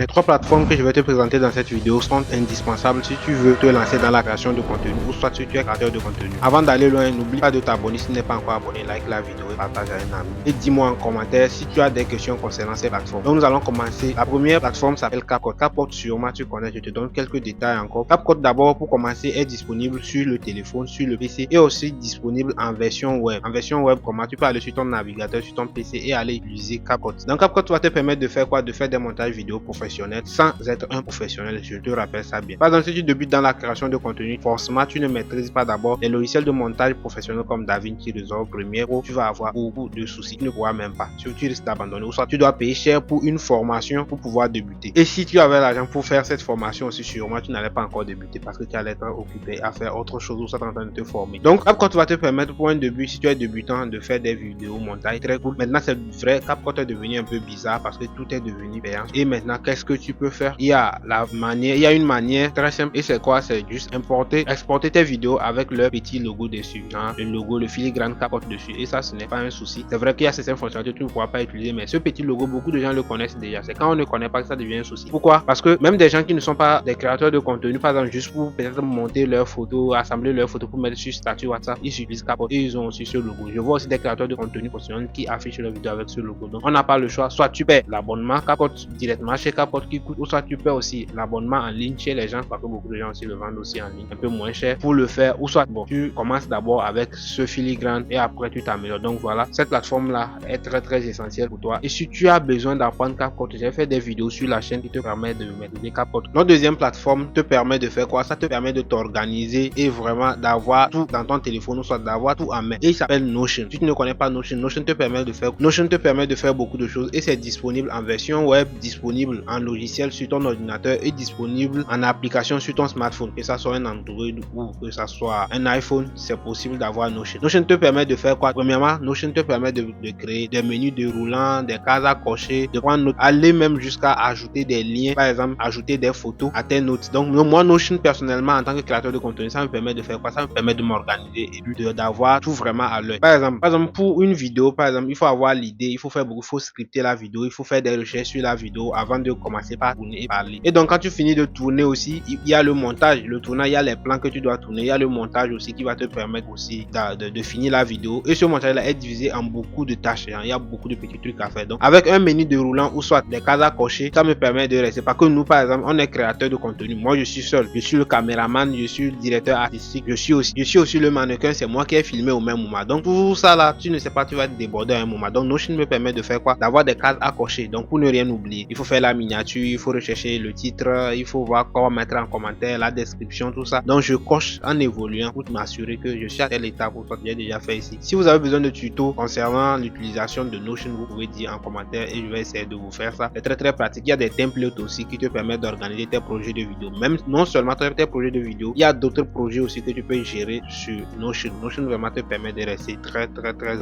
Les trois plateformes que je vais te présenter dans cette vidéo sont indispensables si tu veux te lancer dans la création de contenu ou soit si tu es créateur de contenu. Avant d'aller loin, n'oublie pas de t'abonner si tu n'es pas encore abonné, like la vidéo et partage à un ami. Et dis-moi en commentaire si tu as des questions concernant ces plateformes. Donc nous allons commencer. La première plateforme s'appelle CapCut. CapCut sûrement tu connais, je te donne quelques détails encore. CapCut d'abord pour commencer est disponible sur le téléphone, sur le PC et aussi disponible en version web. En version web, comment tu peux aller sur ton navigateur, sur ton PC et aller utiliser CapCut. Donc CapCut va te permettre de faire quoi? De faire des montages vidéo professionnels sans être un professionnel, je te rappelle ça bien. Par exemple, si tu débutes dans la création de contenu, forcément tu ne maîtrises pas d'abord les logiciels de montage professionnels comme DaVinci Resolve, Premiere, où tu vas avoir beaucoup de soucis, tu ne pourras même pas, tu risques d'abandonner ou soit tu dois payer cher pour une formation pour pouvoir débuter. Et si tu avais l'argent pour faire cette formation aussi, sûrement tu n'allais pas encore débuter parce que tu allais être occupé à faire autre chose ou soit en train de te former. Donc CapCut va te permettre pour un début, si tu es débutant, de faire des vidéos montage très cool. Maintenant c'est vrai, CapCut est devenu un peu bizarre parce que tout est devenu payant. Et maintenant qu'est-ce que tu peux faire? Il y a une manière très simple et c'est quoi? C'est juste exporter tes vidéos avec leur petit logo dessus, hein, le logo, le filigrane CapCut dessus, et ça ce n'est pas un souci. C'est vrai qu'il y a certaines fonctionnalités que tu ne pourras pas utiliser, mais ce petit logo beaucoup de gens le connaissent déjà. C'est quand on ne connaît pas que ça devient un souci. Pourquoi? Parce que même des gens qui ne sont pas des créateurs de contenu, par exemple juste pour peut-être monter leurs photos, assembler leurs photos pour mettre sur statut WhatsApp, ils utilisent CapCut et ils ont aussi ce logo. Je vois aussi des créateurs de contenu professionnels qui affichent leurs vidéos avec ce logo. Donc on n'a pas le choix, soit tu paies l'abonnement CapCut directement chez CapCut qui coûte, ou soit tu paies aussi l'abonnement en ligne chez les gens, parce que beaucoup de gens aussi le vendent aussi en ligne un peu moins cher pour le faire, ou soit bon, tu commences d'abord avec ce filigrane et après tu t'améliores. Donc voilà, cette plateforme là est très essentielle pour toi. Et si tu as besoin d'apprendre CapCut, j'ai fait des vidéos sur la chaîne qui te permet de maîtriser CapCut. Notre deuxième plateforme te permet de faire quoi? Ça te permet de t'organiser et vraiment d'avoir tout dans ton téléphone, ou soit d'avoir tout en main. Et il s'appelle Notion. Si tu ne connais pas Notion, Notion te permet de faire beaucoup de choses et c'est disponible en version web, disponible en logiciel sur ton ordinateur et disponible en application sur ton smartphone, que ça soit un Android ou que ça soit un iPhone, c'est possible d'avoir Notion. Notion te permet de faire quoi? Premièrement, Notion te permet de créer des menus déroulants, des cases à cocher, de prendre note, aller même jusqu'à ajouter des liens, par exemple ajouter des photos à tes notes. Donc moi Notion personnellement en tant que créateur de contenu, ça me permet de faire quoi? Ça me permet de m'organiser et d'avoir tout vraiment à l'œil. Par exemple pour une vidéo, par exemple, il faut avoir l'idée, il faut scripter la vidéo, il faut faire des recherches sur la vidéo avant de commencer par tourner et parler. Et donc quand tu finis de tourner aussi, il y a le montage, le tournage, il y a les plans que tu dois tourner, il y a le montage aussi qui va te permettre aussi de finir la vidéo. Et ce montage là est divisé en beaucoup de tâches, hein. Il y a beaucoup de petits trucs à faire. Donc avec un menu déroulant ou soit des cases à cocher, ça me permet de rester. Parce que nous par exemple, on est créateur de contenu. Moi je suis seul, je suis le caméraman, je suis le directeur artistique, je suis aussi le mannequin, c'est moi qui ai filmé au même moment. Donc tout ça là, tu ne sais pas, tu vas te déborder à un moment. Donc Notion me permet de faire quoi? D'avoir des cases à cocher. Donc pour ne rien oublier, il faut faire la miniature, il faut rechercher le titre, il faut voir comment mettre en commentaire, la description, tout ça. Donc je coche en évoluant pour m'assurer que je suis à telle étape ou soit j'ai déjà fait ici. Si vous avez besoin de tutos concernant l'utilisation de Notion, vous pouvez dire en commentaire et je vais essayer de vous faire ça. C'est très pratique. Il y a des templates aussi qui te permettent d'organiser tes projets de vidéo. Même non seulement tes projets de vidéo, il y a d'autres projets aussi que tu peux gérer sur Notion. Notion vraiment te permet de rester très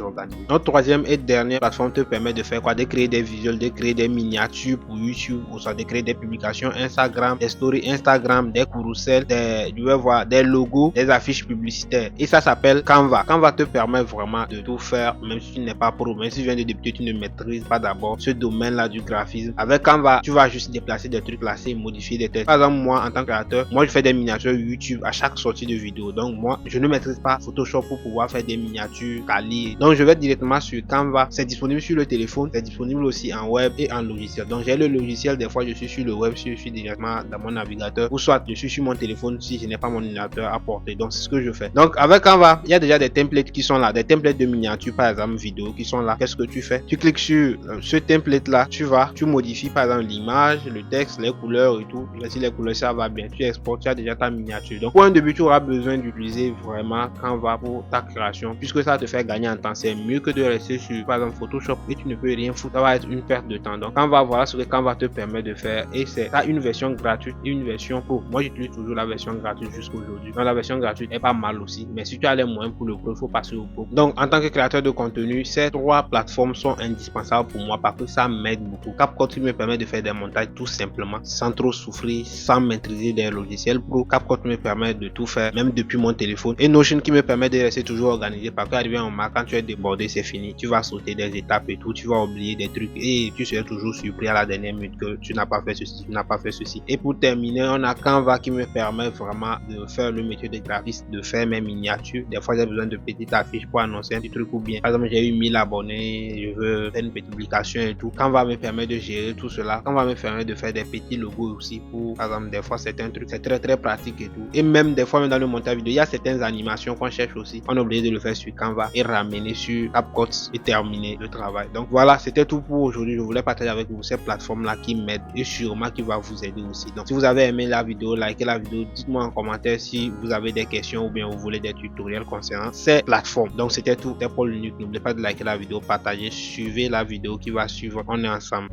organisé. Notre troisième et dernière plateforme te permet de faire quoi? De créer des visuels, de créer des miniatures pour YouTube, ou soit de créer des publications Instagram, des stories Instagram, des carousels, des logos, des affiches publicitaires. Et ça s'appelle Canva. Canva te permet vraiment de tout faire, même si tu n'es pas pro, même si tu viens de débuter, tu ne maîtrises pas d'abord ce domaine-là du graphisme. Avec Canva, tu vas juste déplacer des trucs, classer, modifier des textes. Par exemple, moi, en tant que créateur, moi, je fais des miniatures YouTube à chaque sortie de vidéo. Donc, moi, je ne maîtrise pas Photoshop pour pouvoir faire des miniatures quali. Donc, je vais directement sur Canva. C'est disponible sur le téléphone, c'est disponible aussi en web et en logiciel. Donc, j'ai le logiciel, des fois, je suis sur le web, je suis directement dans mon navigateur, ou soit je suis sur mon téléphone si je n'ai pas mon ordinateur à porter. Donc, c'est ce que je fais. Donc, avec Canva, il y a déjà des templates qui sont là, des templates de miniatures, par exemple, vidéo qui sont là. Qu'est-ce que tu fais? Tu cliques sur ce template-là, tu modifies, par exemple, l'image, le texte, les couleurs et tout. Et si les couleurs, ça va bien, tu exportes, tu as déjà ta miniature. Donc, pour un début, tu auras besoin d'utiliser vraiment Canva pour ta création, puisque ça te fait gagner en temps. C'est mieux que de rester sur, par exemple, Photoshop et tu ne peux rien foutre. Ça va être une perte de temps. Donc, Canva, voilà ce que Canva te permet de faire. Et c'est une version gratuite et une version pro. Moi, j'utilise toujours la version gratuite jusqu'à aujourd'hui. Donc, la version gratuite est pas mal aussi. Mais si tu as les moyens pour le pro, il faut passer au pro. Donc, en tant que créateur de contenu, ces trois plateformes sont indispensables pour moi parce que ça m'aide beaucoup. CapCut me permet de faire des montages tout simplement, sans trop souffrir, sans maîtriser des logiciels pro. CapCut me permet de tout faire, même depuis mon téléphone. Et Notion qui me permet de rester toujours organisé parce qu'arrivé à un moment, quand tu es débordé, c'est fini. Tu vas sauter des étapes et tout, tu vas oublier des trucs et tu seras toujours surpris à la dernière minute que que tu n'as pas fait ceci, tu n'as pas fait ceci. Et pour terminer, on a Canva qui me permet vraiment de faire le métier de graphiste, de faire mes miniatures. Des fois, j'ai besoin de petites affiches pour annoncer un petit truc ou bien, par exemple, j'ai eu 1000 abonnés, je veux faire une petite publication et tout. Canva me permet de gérer tout cela. Canva me permet de faire des petits logos aussi pour, par exemple, des fois, c'est un truc, c'est très pratique et tout. Et même des fois, même dans le montage vidéo, il y a certaines animations qu'on cherche aussi. On est obligé de le faire sur Canva et ramener sur CapCut et terminer le travail. Donc voilà, c'était tout pour aujourd'hui. Je voulais partager avec vous ces plateformes-là qui m'aident et sûrement qui va vous aider aussi. Donc si vous avez aimé la vidéo, likez la vidéo, dites-moi en commentaire si vous avez des questions ou bien vous voulez des tutoriels concernant ces plateformes. Donc c'était tout, c'était Paul Luc. N'oubliez pas de liker la vidéo, partager, suivez la vidéo qui va suivre. On est ensemble.